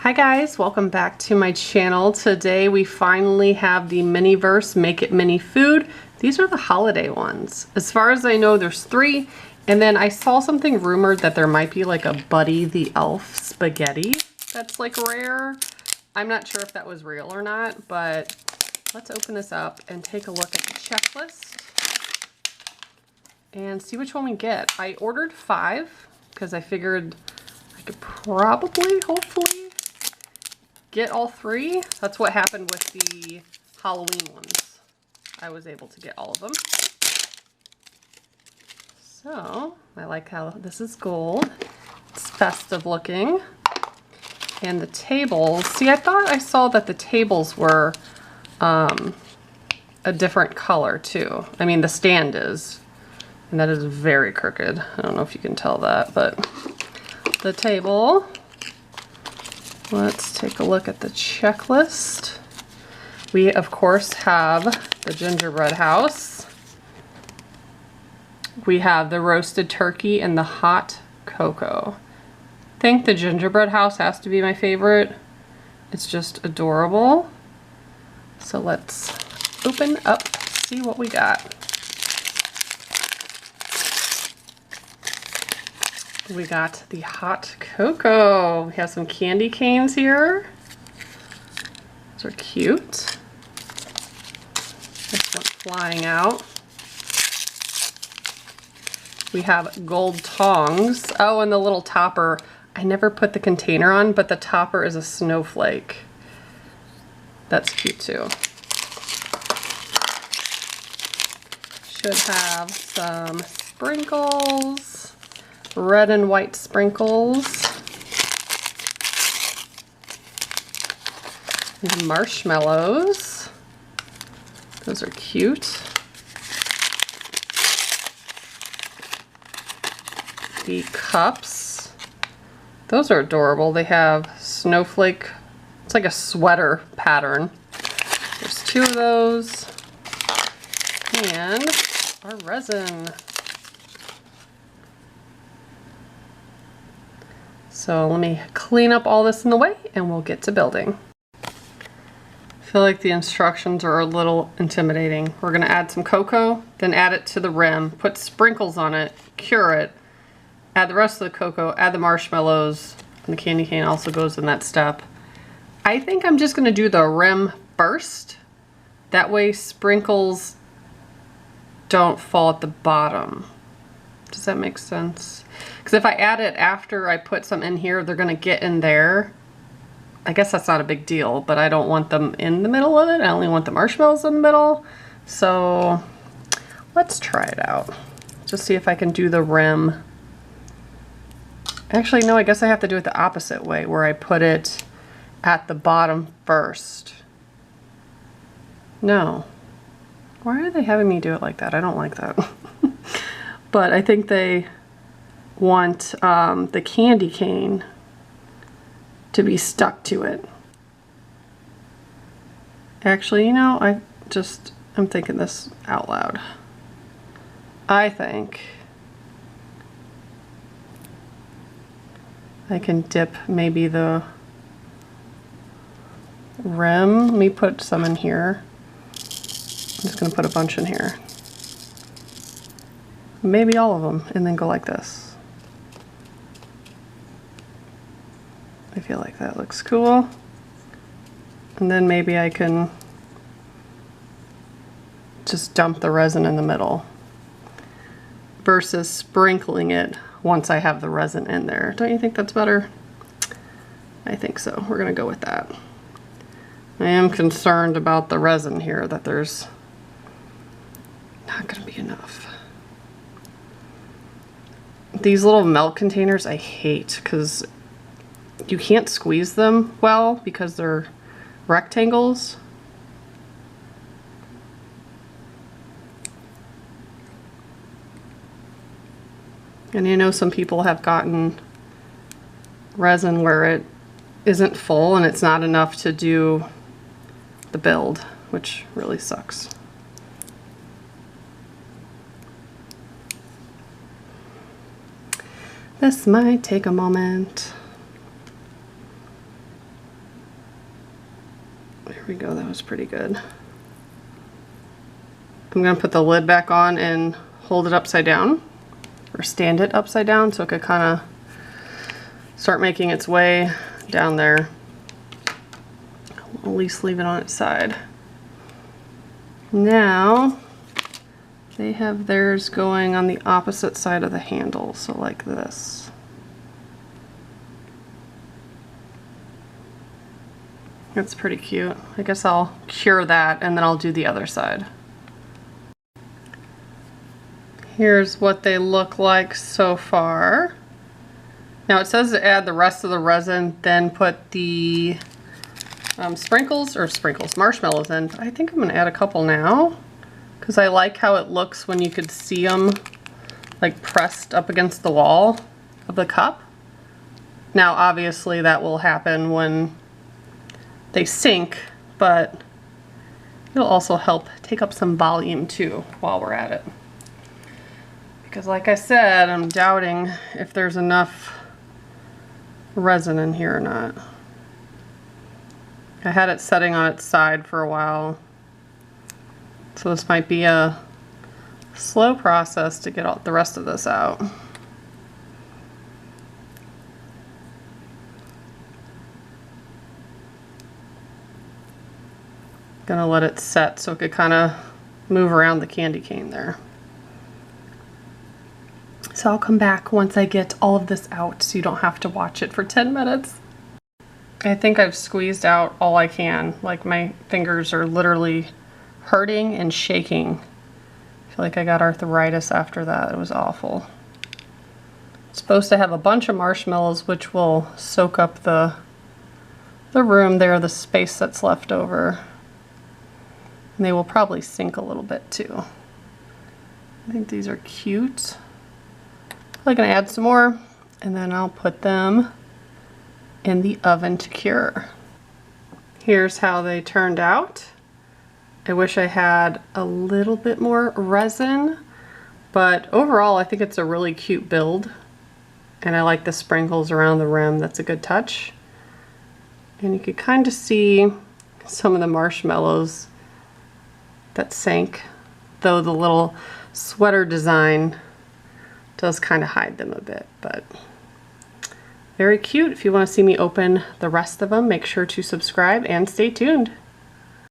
Hi guys, welcome back to my channel. Today we finally have the Miniverse Make It Mini Food. These are the holiday ones. As far as I know, there's 3. And then I saw something rumored that there might be like a Buddy the Elf spaghetti that's like rare. I'm not sure if that was real or not, but let's open this up and take a look at the checklist and see which one we get. I ordered 5 because I figured I could probably, hopefully, get all 3. That's what happened with the Halloween ones. I was able to get all of them. So, I like how this is gold. It's festive looking. And the tables, see, I thought I saw that the tables were a different color too. I mean, the stand is, and that is very crooked. I don't know if you can tell that, but the table. Let's take a look at the checklist. We, of course, have the gingerbread house. We have the roasted turkey and the hot cocoa. I think the gingerbread house has to be my favorite. It's just adorable. So let's open up, see what we got. We got the hot cocoa. We have some candy canes here. Those are cute. This one's flying out. We have gold tongs. Oh, and the little topper. I never put the container on, but the topper is a snowflake. That's cute too. Should have some sprinkles. Red and white sprinkles. And marshmallows. Those are cute. The cups. Those are adorable. They have snowflake. It's like a sweater pattern. There's 2 of those. And our resin. So let me clean up all this in the way and we'll get to building. I feel like the instructions are a little intimidating. We're gonna add some cocoa, then add it to the rim, put sprinkles on it, cure it, add the rest of the cocoa, add the marshmallows, and the candy cane also goes in that step. I think I'm just gonna do the rim first. That way sprinkles don't fall at the bottom. Does that make sense? Because if I add it after I put some in here, they're gonna get in there. I guess that's not a big deal, but I don't want them in the middle of it. I only want the marshmallows in the middle. So let's try it out. Just see if I can do the rim. Actually, no, I guess I have to do it the opposite way, where I put it at the bottom first. No. Why are they having me do it like that? I don't like that. But I think they want the candy cane to be stuck to it. Actually, you know, I'm thinking this out loud. I think I can dip maybe the rim. Let me put some in here. I'm just gonna put a bunch in here. Maybe all of them, and then go like this. I feel like that looks cool. And then maybe I can just dump the resin in the middle versus sprinkling it once I have the resin in there. Don't you think that's better? I think so. We're gonna go with that. I am concerned about the resin here, that there's not gonna be enough. These little milk containers I hate because you can't squeeze them well because they're rectangles. And you know, some people have gotten resin where it isn't full and it's not enough to do the build, which really sucks. This might take a moment. There we go, that was pretty good. I'm gonna put the lid back on and hold it upside down, or stand it upside down so it could kind of start making its way down there. At least leave it on its side. Now, they have theirs going on the opposite side of the handle, so like this. That's pretty cute. I guess I'll cure that and then I'll do the other side. Here's what they look like so far. Now it says to add the rest of the resin, then put the marshmallows in. But I think I'm gonna add a couple now because I like how it looks when you could see them like pressed up against the wall of the cup. Now obviously that will happen when they sink, but it'll also help take up some volume too while we're at it. Because like I said, I'm doubting if there's enough resin in here or not. I had it setting on its side for a while, so this might be a slow process to get all the rest of this out. Gonna let it set so it could kind of move around the candy cane there. So I'll come back once I get all of this out so you don't have to watch it for 10 minutes. I think I've squeezed out all I can. Like my fingers are literally hurting and shaking. I feel like I got arthritis after that. It was awful. It's supposed to have a bunch of marshmallows which will soak up the room there, the space that's left over. And they will probably sink a little bit too. I think these are cute. I'm gonna add some more and then I'll put them in the oven to cure. Here's how they turned out. I wish I had a little bit more resin, but overall I think it's a really cute build and I like the sprinkles around the rim. That's a good touch. And you could kind of see some of the marshmallows that sank, though the little sweater design does kind of hide them a bit, but very cute. If you want to see me open the rest of them, make sure to subscribe and stay tuned.